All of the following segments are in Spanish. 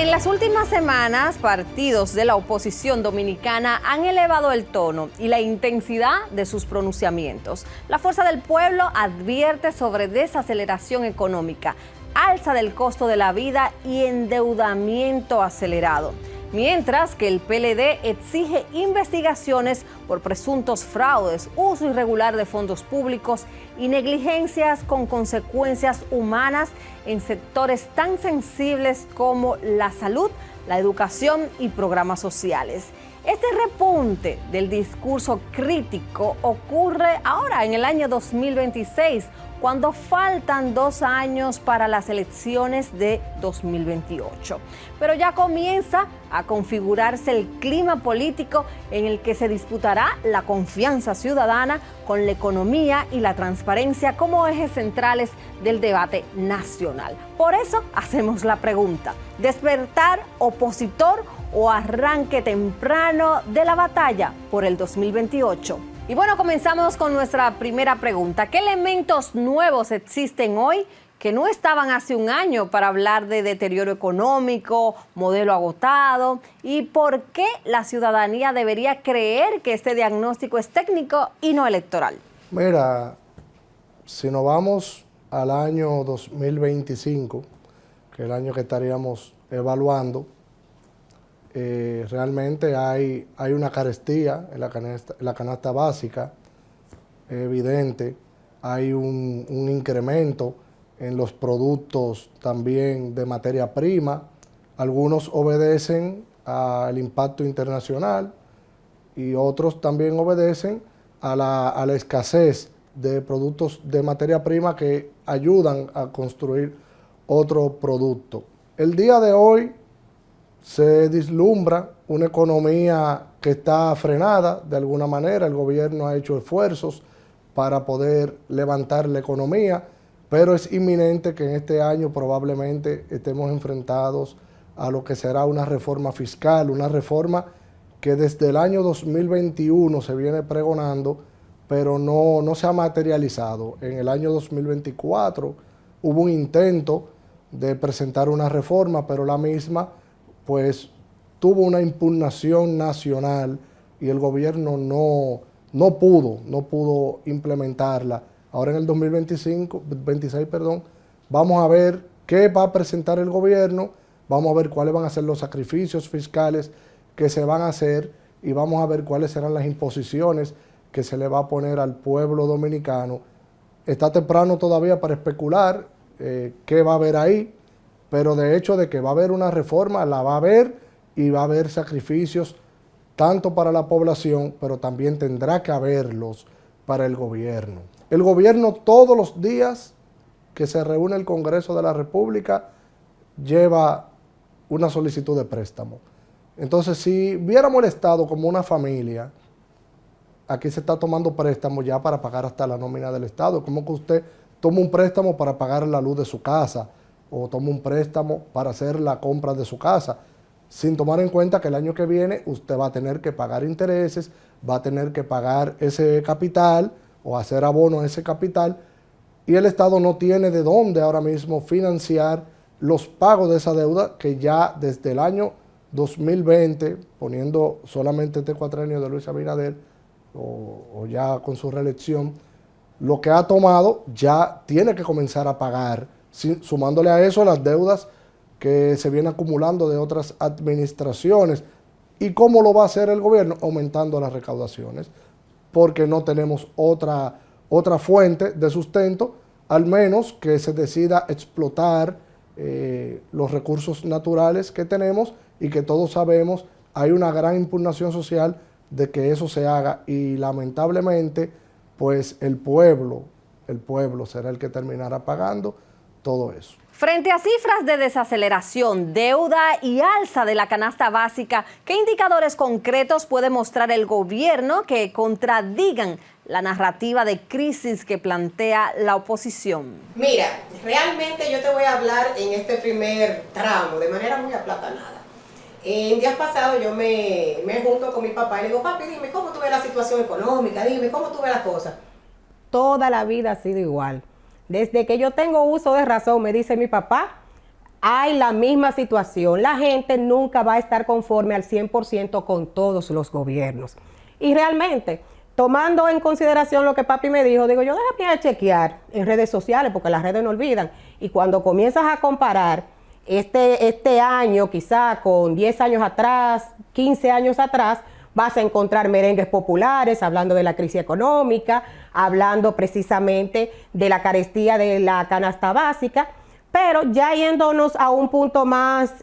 En las últimas semanas, partidos de la oposición dominicana han elevado el tono y la intensidad de sus pronunciamientos. La Fuerza del Pueblo advierte sobre desaceleración económica, alza del costo de la vida y endeudamiento acelerado. Mientras que el PLD exige investigaciones por presuntos fraudes, uso irregular de fondos públicos y negligencias con consecuencias humanas en sectores tan sensibles como la salud, la educación y programas sociales. Este repunte del discurso crítico ocurre ahora en el año 2026, cuando faltan 2 años para las elecciones de 2028. Pero ya comienza a configurarse el clima político en el que se disputará la confianza ciudadana con la economía y la transparencia como ejes centrales del debate nacional. Por eso hacemos la pregunta: ¿despertar opositor o arranque temprano de la batalla por el 2028? Y bueno, comenzamos con nuestra primera pregunta. ¿Qué elementos nuevos existen hoy que no estaban hace un año para hablar de deterioro económico, modelo agotado? ¿Y por qué la ciudadanía debería creer que este diagnóstico es técnico y no electoral? Mira, si nos vamos al año 2025, que es el año que estaríamos evaluando, realmente hay una carestía en la canasta básica, evidente. Hay un incremento en los productos también de materia prima. Algunos obedecen al impacto internacional y otros también obedecen a la escasez de productos de materia prima que ayudan a construir otro producto. El día de hoy se vislumbra una economía que está frenada de alguna manera. El gobierno ha hecho esfuerzos para poder levantar la economía, pero es inminente que en este año probablemente estemos enfrentados a lo que será una reforma fiscal, una reforma que desde el año 2021 se viene pregonando, pero no se ha materializado. En el año 2024 hubo un intento de presentar una reforma, pero la misma pues tuvo una impugnación nacional y el gobierno no pudo implementarla. Ahora en el 26, vamos a ver qué va a presentar el gobierno, vamos a ver cuáles van a ser los sacrificios fiscales que se van a hacer y vamos a ver cuáles serán las imposiciones que se le va a poner al pueblo dominicano. Está temprano todavía para especular qué va a haber ahí, pero de hecho de que va a haber una reforma, la va a haber y va a haber sacrificios tanto para la población, pero también tendrá que haberlos para el gobierno. El gobierno todos los días que se reúne el Congreso de la República lleva una solicitud de préstamo. Entonces, si viéramos el Estado como una familia, aquí se está tomando préstamo ya para pagar hasta la nómina del Estado. Como que usted toma un préstamo para pagar la luz de su casa, o toma un préstamo para hacer la compra de su casa, sin tomar en cuenta que el año que viene usted va a tener que pagar intereses, va a tener que pagar ese capital o hacer abono a ese capital, y el Estado no tiene de dónde ahora mismo financiar los pagos de esa deuda que ya desde el año 2020, poniendo solamente este cuatrenio de Luis Abinader, o ya con su reelección, lo que ha tomado ya tiene que comenzar a pagar, sumándole a eso las deudas que se vienen acumulando de otras administraciones. ¿Y cómo lo va a hacer el gobierno? Aumentando las recaudaciones, porque no tenemos otra fuente de sustento, al menos que se decida explotar los recursos naturales que tenemos y que todos sabemos hay una gran impugnación social de que eso se haga, y lamentablemente pues el pueblo será el que terminará pagando todo eso. Frente a cifras de desaceleración, deuda y alza de la canasta básica, ¿qué indicadores concretos puede mostrar el gobierno que contradigan la narrativa de crisis que plantea la oposición? Mira, realmente yo te voy a hablar en este primer tramo de manera muy aplatanada. En días pasados yo me junto con mi papá y le digo: papi, dime, ¿cómo tú ves la situación económica? Dime, ¿cómo tú ves las cosas? Toda la vida ha sido igual. Desde que yo tengo uso de razón, me dice mi papá, hay la misma situación. La gente nunca va a estar conforme al 100% con todos los gobiernos. Y realmente, tomando en consideración lo que papi me dijo, digo yo, déjame chequear en redes sociales, porque las redes no olvidan. Y cuando comienzas a comparar este año, quizá con 10 años atrás, 15 años atrás, vas a encontrar merengues populares hablando de la crisis económica, hablando precisamente de la carestía de la canasta básica, pero ya yéndonos a un punto más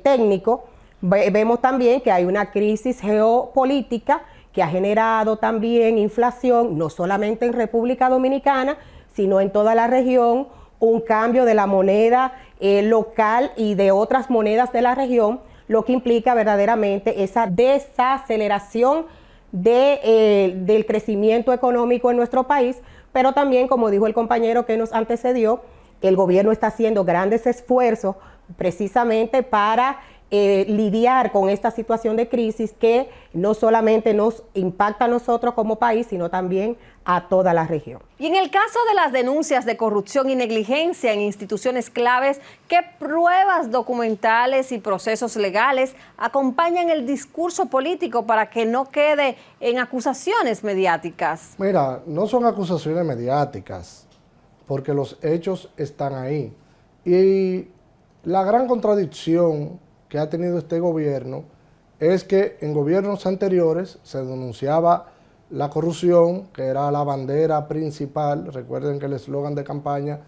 técnico, vemos también que hay una crisis geopolítica que ha generado también inflación, no solamente en República Dominicana, sino en toda la región, un cambio de la moneda local y de otras monedas de la región, lo que implica verdaderamente esa desaceleración del crecimiento económico en nuestro país, pero también, como dijo el compañero que nos antecedió, el gobierno está haciendo grandes esfuerzos precisamente para lidiar con esta situación de crisis que no solamente nos impacta a nosotros como país, sino también a toda la región. Y en el caso de las denuncias de corrupción y negligencia en instituciones claves, ¿qué pruebas documentales y procesos legales acompañan el discurso político para que no quede en acusaciones mediáticas? Mira, no son acusaciones mediáticas, porque los hechos están ahí. Y la gran contradicción que ha tenido este gobierno es que en gobiernos anteriores se denunciaba la corrupción, que era la bandera principal. Recuerden que el eslogan de campaña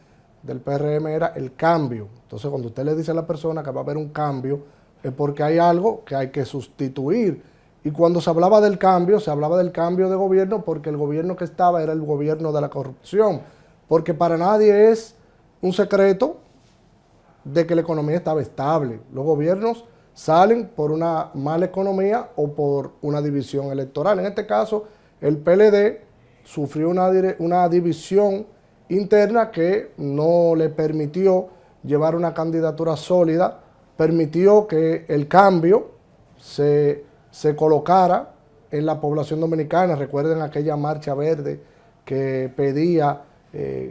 del PRM era el cambio. Entonces, cuando usted le dice a la persona que va a haber un cambio, es porque hay algo que hay que sustituir. Y cuando se hablaba del cambio, se hablaba del cambio de gobierno porque el gobierno que estaba era el gobierno de la corrupción. Porque para nadie es un secreto de que la economía estaba estable. Los gobiernos salen por una mala economía o por una división electoral. En este caso, el PLD sufrió una división interna que no le permitió llevar una candidatura sólida, permitió que el cambio se colocara en la población dominicana. Recuerden aquella marcha verde que pedía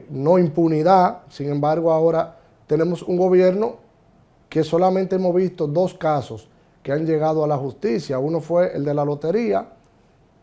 no impunidad. Sin embargo, ahora tenemos un gobierno que solamente hemos visto 2 casos que han llegado a la justicia. Uno fue el de la lotería,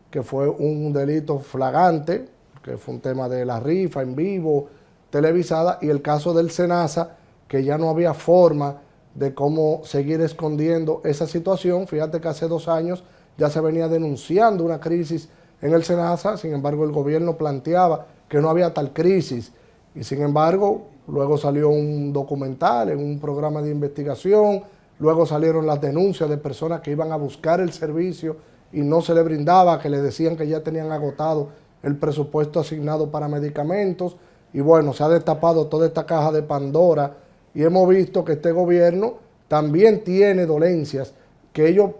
que fue un delito flagrante, que fue un tema de la rifa en vivo, televisada, y el caso del SENASA, que ya no había forma de cómo seguir escondiendo esa situación. Fíjate que hace 2 años ya se venía denunciando una crisis en el SENASA, sin embargo el gobierno planteaba que no había tal crisis, y sin embargo luego salió un documental en un programa de investigación, luego salieron las denuncias de personas que iban a buscar el servicio y no se le brindaba, que le decían que ya tenían agotado el presupuesto asignado para medicamentos. Y bueno, se ha destapado toda esta caja de Pandora y hemos visto que este gobierno también tiene dolencias que ellos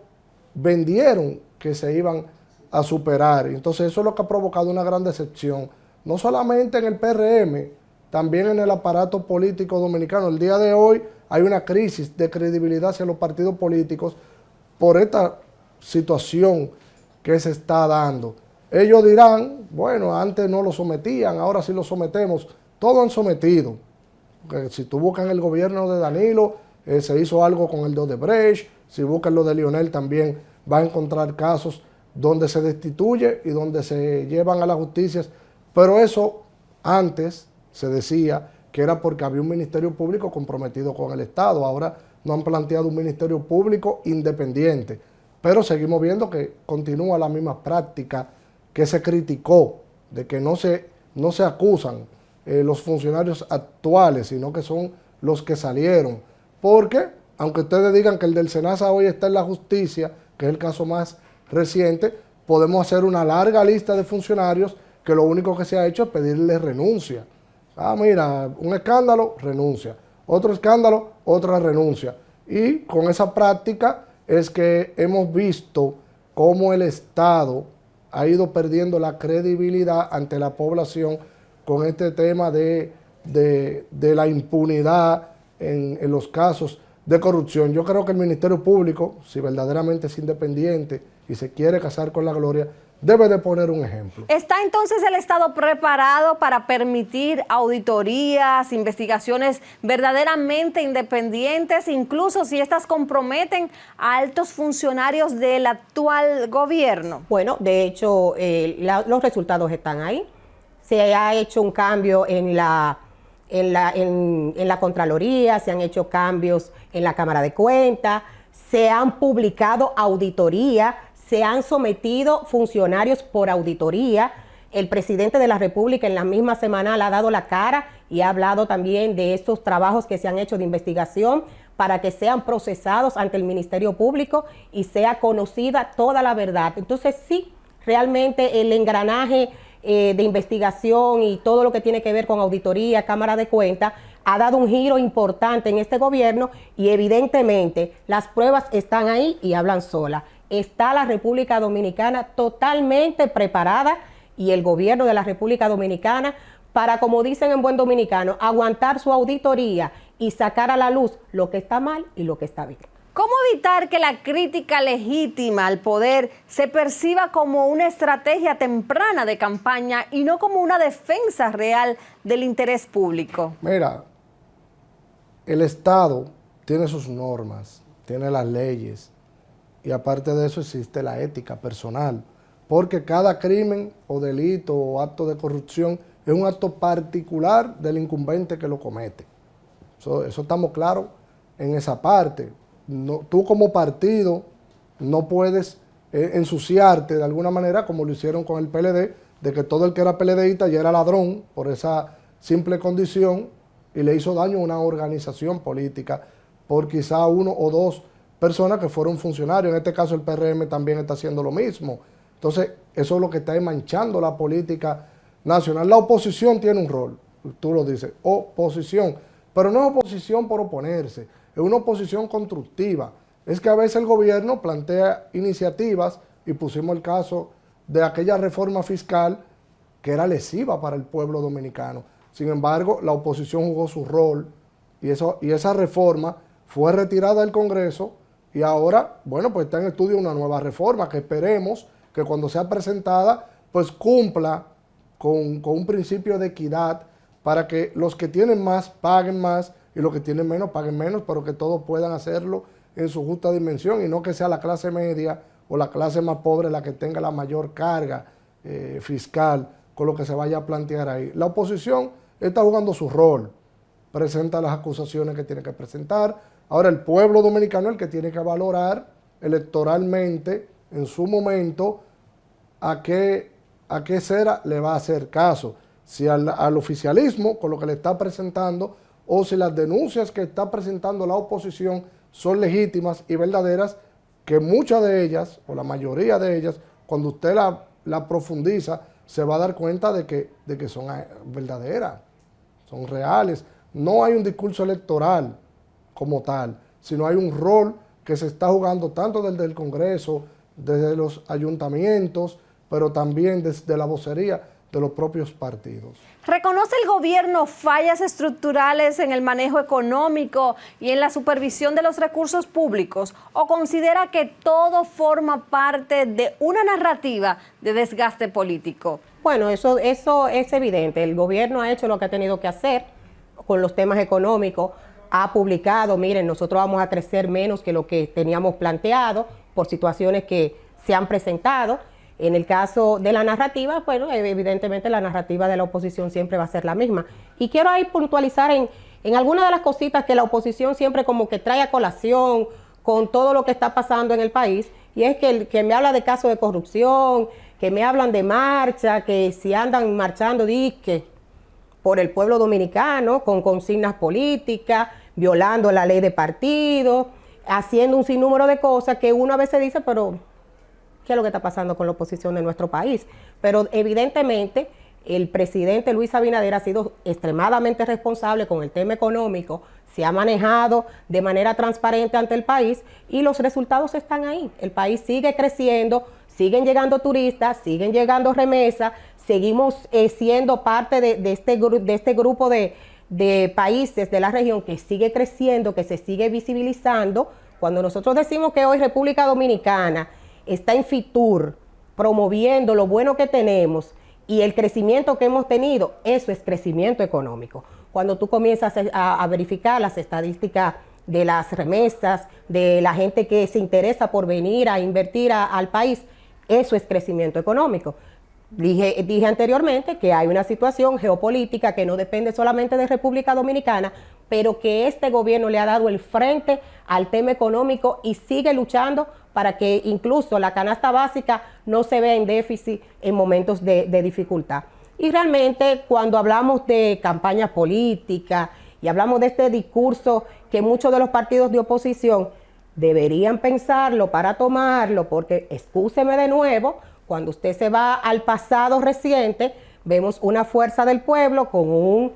vendieron que se iban a superar. Entonces eso es lo que ha provocado una gran decepción, no solamente en el PRM, también en el aparato político dominicano. El día de hoy hay una crisis de credibilidad hacia los partidos políticos por esta situación que se está dando. Ellos dirán, bueno, antes no lo sometían, ahora sí lo sometemos. Todos han sometido. Porque si tú buscas en el gobierno de Danilo, se hizo algo con el de Odebrecht. Si buscas lo de Lionel, también va a encontrar casos donde se destituye y donde se llevan a la justicia. Pero eso antes se decía que era porque había un ministerio público comprometido con el Estado. Ahora no han planteado un ministerio público independiente, pero seguimos viendo que continúa la misma práctica que se criticó, de que no se acusan los funcionarios actuales, sino que son los que salieron. Porque, aunque ustedes digan que el del SENASA hoy está en la justicia, que es el caso más reciente, podemos hacer una larga lista de funcionarios que lo único que se ha hecho es pedirle renuncia. Ah, mira, un escándalo, renuncia. Otro escándalo, otra renuncia. Y con esa práctica es que hemos visto cómo el Estado ha ido perdiendo la credibilidad ante la población con este tema de la impunidad en los casos de corrupción. Yo creo que el Ministerio Público, si verdaderamente es independiente y se quiere casar con la gloria, debe de poner un ejemplo. ¿Está entonces el Estado preparado para permitir auditorías, investigaciones verdaderamente independientes, incluso si estas comprometen a altos funcionarios del actual gobierno? Bueno, de hecho, los resultados están ahí. Se ha hecho un cambio en la Contraloría, se han hecho cambios en la Cámara de Cuentas, se han publicado auditorías, se han sometido funcionarios por auditoría. El presidente de la República en la misma semana le ha dado la cara y ha hablado también de estos trabajos que se han hecho de investigación para que sean procesados ante el Ministerio Público y sea conocida toda la verdad. Entonces sí, realmente el engranaje de investigación y todo lo que tiene que ver con auditoría, Cámara de Cuentas, ha dado un giro importante en este gobierno y evidentemente las pruebas están ahí y hablan solas. Está la República Dominicana totalmente preparada y el gobierno de la República Dominicana para, como dicen en buen dominicano, aguantar su auditoría y sacar a la luz lo que está mal y lo que está bien. ¿Cómo evitar que la crítica legítima al poder se perciba como una estrategia temprana de campaña y no como una defensa real del interés público? Mira, el Estado tiene sus normas, tiene las leyes, y aparte de eso existe la ética personal, porque cada crimen o delito o acto de corrupción es un acto particular del incumbente que lo comete. Eso estamos claros en esa parte. No, tú como partido no puedes ensuciarte de alguna manera como lo hicieron con el PLD, de que todo el que era PLDista ya era ladrón por esa simple condición y le hizo daño a una organización política por quizá uno o dos personas que fueron funcionarios. En este caso el PRM también está haciendo lo mismo. Entonces, eso es lo que está manchando la política nacional. La oposición tiene un rol, tú lo dices, oposición, pero no es oposición por oponerse, es una oposición constructiva. Es que a veces el gobierno plantea iniciativas, y pusimos el caso de aquella reforma fiscal que era lesiva para el pueblo dominicano. Sin embargo, la oposición jugó su rol y esa reforma fue retirada del Congreso. Y ahora, bueno, pues está en estudio una nueva reforma que esperemos que cuando sea presentada, pues cumpla con un principio de equidad para que los que tienen más paguen más y los que tienen menos paguen menos, pero que todos puedan hacerlo en su justa dimensión y no que sea la clase media o la clase más pobre la que tenga la mayor carga fiscal con lo que se vaya a plantear ahí. La oposición está jugando su rol, presenta las acusaciones que tiene que presentar. Ahora el pueblo dominicano es el que tiene que valorar electoralmente en su momento a qué cera le va a hacer caso, si al oficialismo con lo que le está presentando o si las denuncias que está presentando la oposición son legítimas y verdaderas, que muchas de ellas o la mayoría de ellas, cuando usted la profundiza, se va a dar cuenta de que son verdaderas, son reales. No hay un discurso electoral como tal, sino hay un rol que se está jugando tanto desde el Congreso, desde los ayuntamientos, pero también desde la vocería de los propios partidos. ¿Reconoce el gobierno fallas estructurales en el manejo económico y en la supervisión de los recursos públicos o considera que todo forma parte de una narrativa de desgaste político? Bueno, eso es evidente. El gobierno ha hecho lo que ha tenido que hacer con los temas económicos. Ha publicado, miren, nosotros vamos a crecer menos que lo que teníamos planteado por situaciones que se han presentado. En el caso de la narrativa, bueno, evidentemente la narrativa de la oposición siempre va a ser la misma. Y quiero ahí puntualizar en algunas de las cositas que la oposición siempre como que trae a colación con todo lo que está pasando en el país, y es que me habla de casos de corrupción, que me hablan de marcha, que si andan marchando, disque, por el pueblo dominicano, con consignas políticas, violando la ley de partidos, haciendo un sinnúmero de cosas que uno a veces dice, pero ¿qué es lo que está pasando con la oposición de nuestro país? Pero evidentemente el presidente Luis Abinader ha sido extremadamente responsable con el tema económico, se ha manejado de manera transparente ante el país y los resultados están ahí. El país sigue creciendo, siguen llegando turistas, siguen llegando remesas, seguimos siendo parte de este grupo de países de la región que sigue creciendo, que se sigue visibilizando. Cuando nosotros decimos que hoy República Dominicana está en Fitur promoviendo lo bueno que tenemos y el crecimiento que hemos tenido, eso es crecimiento económico. Cuando tú comienzas a verificar las estadísticas de las remesas, de la gente que se interesa por venir a invertir al país, eso es crecimiento económico. Dije anteriormente que hay una situación geopolítica que no depende solamente de República Dominicana, pero que este gobierno le ha dado el frente al tema económico y sigue luchando para que incluso la canasta básica no se vea en déficit en momentos de dificultad. Y realmente cuando hablamos de campaña política y hablamos de este discurso que muchos de los partidos de oposición deberían pensarlo para tomarlo, porque excúseme de nuevo, cuando usted se va al pasado reciente, vemos una fuerza del pueblo con un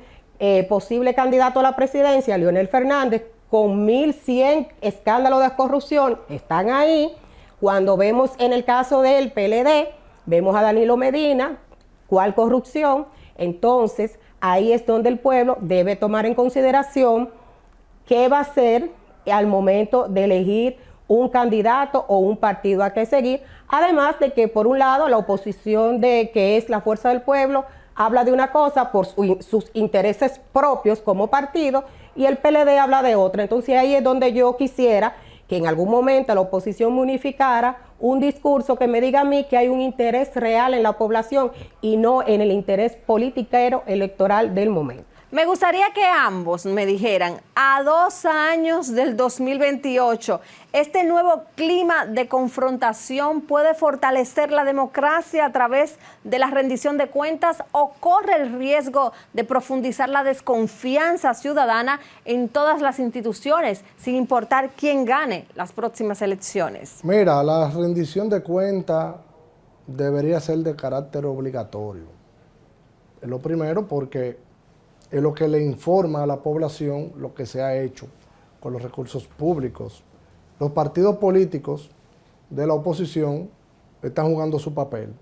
posible candidato a la presidencia, Leonel Fernández, con 1.100 escándalos de corrupción, están ahí. Cuando vemos en el caso del PLD, vemos a Danilo Medina, ¿cuál corrupción? Entonces, ahí es donde el pueblo debe tomar en consideración qué va a hacer al momento de elegir un candidato o un partido a que seguir, además de que por un lado la oposición de que es la fuerza del pueblo habla de una cosa por sus intereses propios como partido y el PLD habla de otra. Entonces ahí es donde yo quisiera que en algún momento la oposición me unificara un discurso que me diga a mí que hay un interés real en la población y no en el interés politiquero electoral del momento. Me gustaría que ambos me dijeran, a 2 años del 2028, ¿este nuevo clima de confrontación puede fortalecer la democracia a través de la rendición de cuentas o corre el riesgo de profundizar la desconfianza ciudadana en todas las instituciones, sin importar quién gane las próximas elecciones? Mira, la rendición de cuentas debería ser de carácter obligatorio. Es lo primero porque es lo que le informa a la población lo que se ha hecho con los recursos públicos. Los partidos políticos de la oposición están jugando su papel.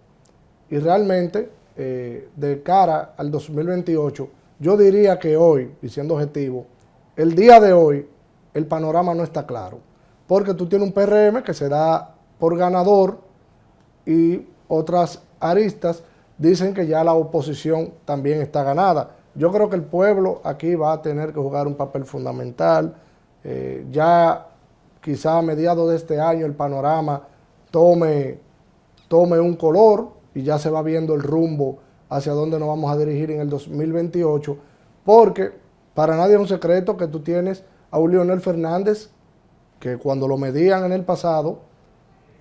Y realmente, de cara al 2028, yo diría que hoy, y siendo objetivo, el día de hoy, el panorama no está claro. Porque tú tienes un PRM que se da por ganador y otras aristas dicen que ya la oposición también está ganada. Yo creo que el pueblo aquí va a tener que jugar un papel fundamental. Ya quizá a mediados de este año el panorama tome un color y ya se va viendo el rumbo hacia dónde nos vamos a dirigir en el 2028, porque para nadie es un secreto que tú tienes a un Leonel Fernández que cuando lo medían en el pasado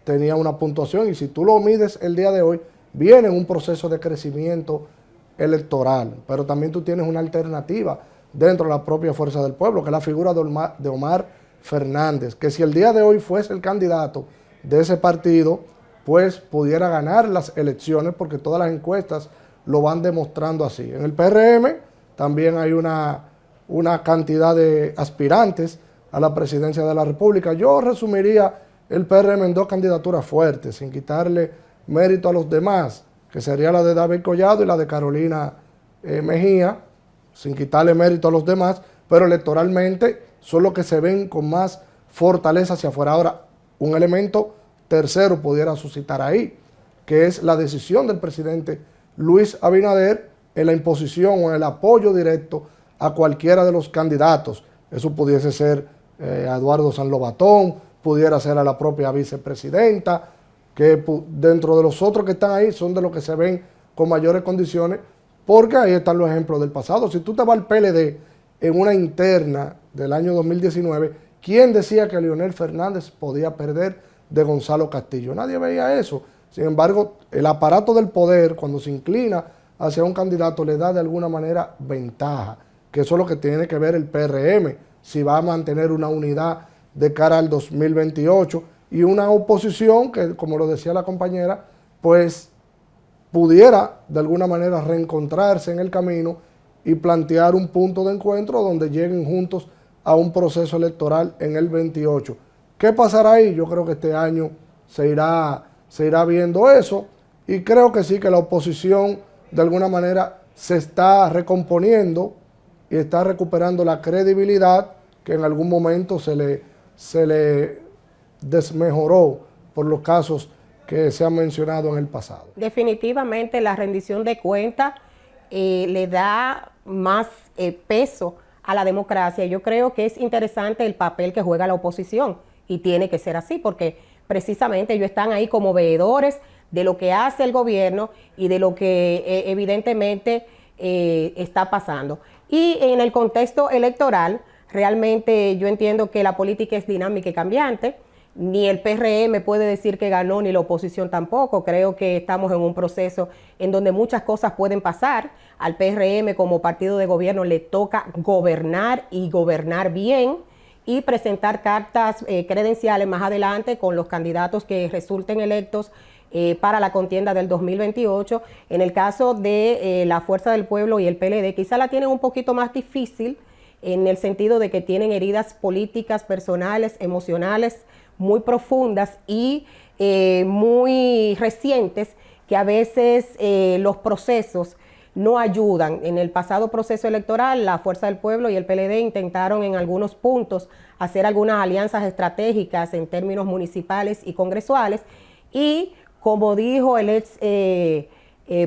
tenía una puntuación y si tú lo mides el día de hoy, viene un proceso de crecimiento electoral, pero también tú tienes una alternativa dentro de la propia fuerza del pueblo, que es la figura de Omar Fernández, que si el día de hoy fuese el candidato de ese partido, pues pudiera ganar las elecciones, porque todas las encuestas lo van demostrando así. En el PRM también hay una cantidad de aspirantes a la presidencia de la República. Yo resumiría el PRM en 2 candidaturas fuertes, sin quitarle mérito a los demás, que sería la de David Collado y la de Carolina Mejía, sin quitarle mérito a los demás, pero electoralmente son los que se ven con más fortaleza hacia afuera. Ahora, un elemento tercero pudiera suscitar ahí, que es la decisión del presidente Luis Abinader en la imposición o en el apoyo directo a cualquiera de los candidatos. Eso pudiese ser a Eduardo San Lobatón, pudiera ser a la propia vicepresidenta, que dentro de los otros que están ahí son de los que se ven con mayores condiciones, porque ahí están los ejemplos del pasado. Si tú te vas al PLD en una interna del año 2019, ¿quién decía que Leonel Fernández podía perder de Gonzalo Castillo? Nadie veía eso. Sin embargo, el aparato del poder, cuando se inclina hacia un candidato, le da de alguna manera ventaja, que eso es lo que tiene que ver el PRM, si va a mantener una unidad de cara al 2028, y una oposición que, como lo decía la compañera, pues pudiera de alguna manera reencontrarse en el camino y plantear un punto de encuentro donde lleguen juntos a un proceso electoral en el 28. ¿Qué pasará ahí? Yo creo que este año se irá viendo eso y creo que sí, que la oposición de alguna manera se está recomponiendo y está recuperando la credibilidad que en algún momento se le desmejoró por los casos que se han mencionado en el pasado. Definitivamente la rendición de cuentas le da más peso a la democracia. Yo creo que es interesante el papel que juega la oposición y tiene que ser así porque precisamente ellos están ahí como veedores de lo que hace el gobierno y de lo que evidentemente está pasando. Y en el contexto electoral, realmente yo entiendo que la política es dinámica y cambiante. Ni el PRM puede decir que ganó, ni la oposición tampoco. Creo que estamos en un proceso en donde muchas cosas pueden pasar. Al PRM como partido de gobierno le toca gobernar y gobernar bien y presentar cartas credenciales más adelante con los candidatos que resulten electos para la contienda del 2028. En el caso de la Fuerza del Pueblo y el PLD, quizá la tienen un poquito más difícil en el sentido de que tienen heridas políticas, personales, emocionales, muy profundas y muy recientes que a veces los procesos no ayudan. En el pasado proceso electoral, la Fuerza del Pueblo y el PLD intentaron en algunos puntos hacer algunas alianzas estratégicas en términos municipales y congresuales y como dijo el ex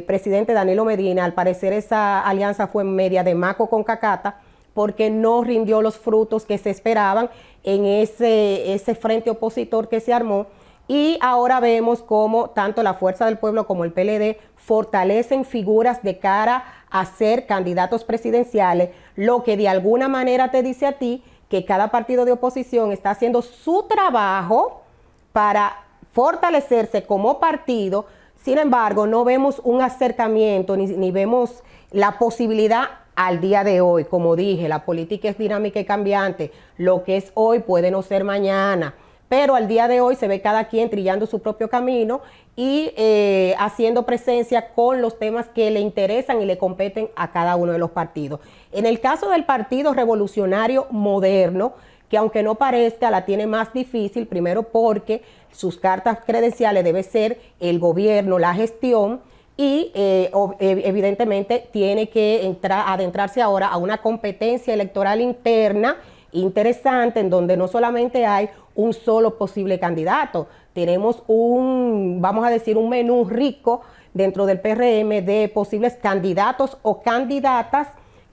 presidente Danilo Medina, al parecer esa alianza fue media de maco con cacata porque no rindió los frutos que se esperaban en ese frente opositor que se armó y ahora vemos cómo tanto la Fuerza del Pueblo como el PLD fortalecen figuras de cara a ser candidatos presidenciales, lo que de alguna manera te dice a ti que cada partido de oposición está haciendo su trabajo para fortalecerse como partido. Sin embargo, no vemos un acercamiento ni vemos la posibilidad al día de hoy. Como dije, la política es dinámica y cambiante. Lo que es hoy puede no ser mañana. Pero al día de hoy se ve cada quien trillando su propio camino y haciendo presencia con los temas que le interesan y le competen a cada uno de los partidos. En el caso del Partido Revolucionario Moderno, que aunque no parezca, la tiene más difícil, primero porque sus cartas credenciales debe ser el gobierno, la gestión, y evidentemente tiene que adentrarse ahora a una competencia electoral interna interesante en donde no solamente hay un solo posible candidato, tenemos vamos a decir, un menú rico dentro del PRM de posibles candidatos o candidatas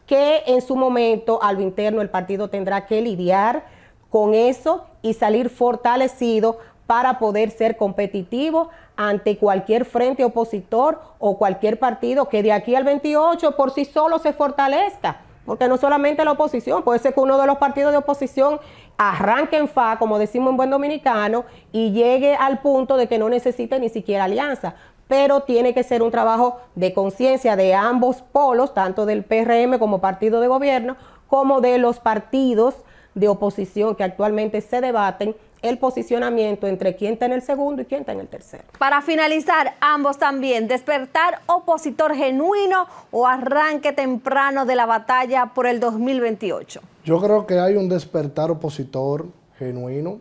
que en su momento a lo interno el partido tendrá que lidiar con eso y salir fortalecido para poder ser competitivo ante cualquier frente opositor o cualquier partido que de aquí al 28 por sí solo se fortalezca. Porque no solamente la oposición, puede ser que uno de los partidos de oposición arranque en fa, como decimos en buen dominicano, y llegue al punto de que no necesite ni siquiera alianza. Pero tiene que ser un trabajo de conciencia de ambos polos, tanto del PRM como partido de gobierno, como de los partidos de oposición que actualmente se debaten el posicionamiento entre quién está en el segundo y quién está en el tercero. Para finalizar, ambos también, despertar opositor genuino o arranque temprano de la batalla por el 2028. Yo creo que hay un despertar opositor genuino.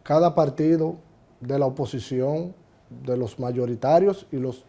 Cada partido de la oposición, de los mayoritarios y los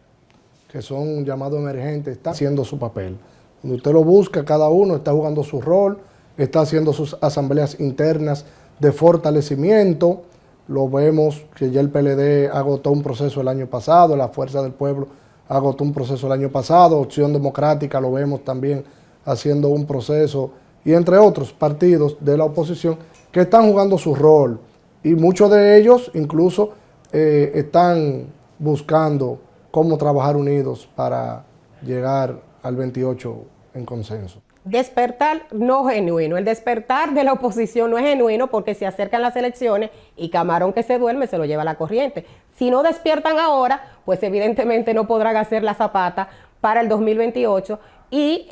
que son llamados emergentes, está haciendo su papel. Cuando usted lo busca, cada uno está jugando su rol, está haciendo sus asambleas internas de fortalecimiento. Lo vemos que ya el PLD agotó un proceso el año pasado, la Fuerza del Pueblo agotó un proceso el año pasado, Opción Democrática lo vemos también haciendo un proceso, y entre otros partidos de la oposición que están jugando su rol, y muchos de ellos incluso están buscando cómo trabajar unidos para llegar al 28 en consenso. Despertar no genuino. El despertar de la oposición no es genuino porque se acercan las elecciones y camarón que se duerme se lo lleva la corriente. Si no despiertan ahora, pues evidentemente no podrán hacer la zapata para el 2028 y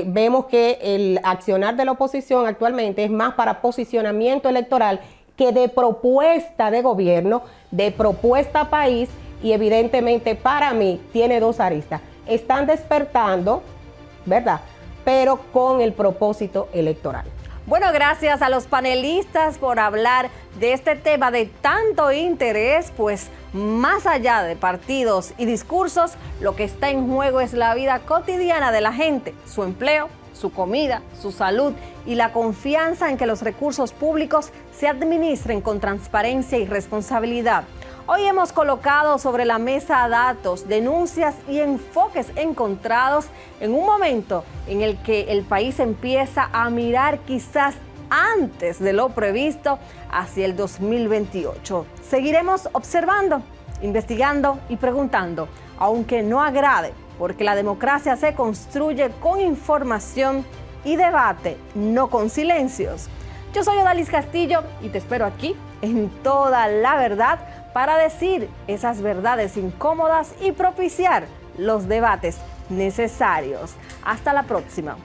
vemos que el accionar de la oposición actualmente es más para posicionamiento electoral que de propuesta de gobierno, de propuesta país, y evidentemente para mí tiene dos aristas. Están despertando, ¿verdad?, pero con el propósito electoral. Bueno, gracias a los panelistas por hablar de este tema de tanto interés, pues más allá de partidos y discursos, lo que está en juego es la vida cotidiana de la gente, su empleo, su comida, su salud y la confianza en que los recursos públicos se administren con transparencia y responsabilidad. Hoy hemos colocado sobre la mesa datos, denuncias y enfoques encontrados en un momento en el que el país empieza a mirar quizás antes de lo previsto hacia el 2028. Seguiremos observando, investigando y preguntando, aunque no agrade, porque la democracia se construye con información y debate, no con silencios. Yo soy Odalis Castillo y te espero aquí en Toda la Verdad para decir esas verdades incómodas y propiciar los debates necesarios. Hasta la próxima.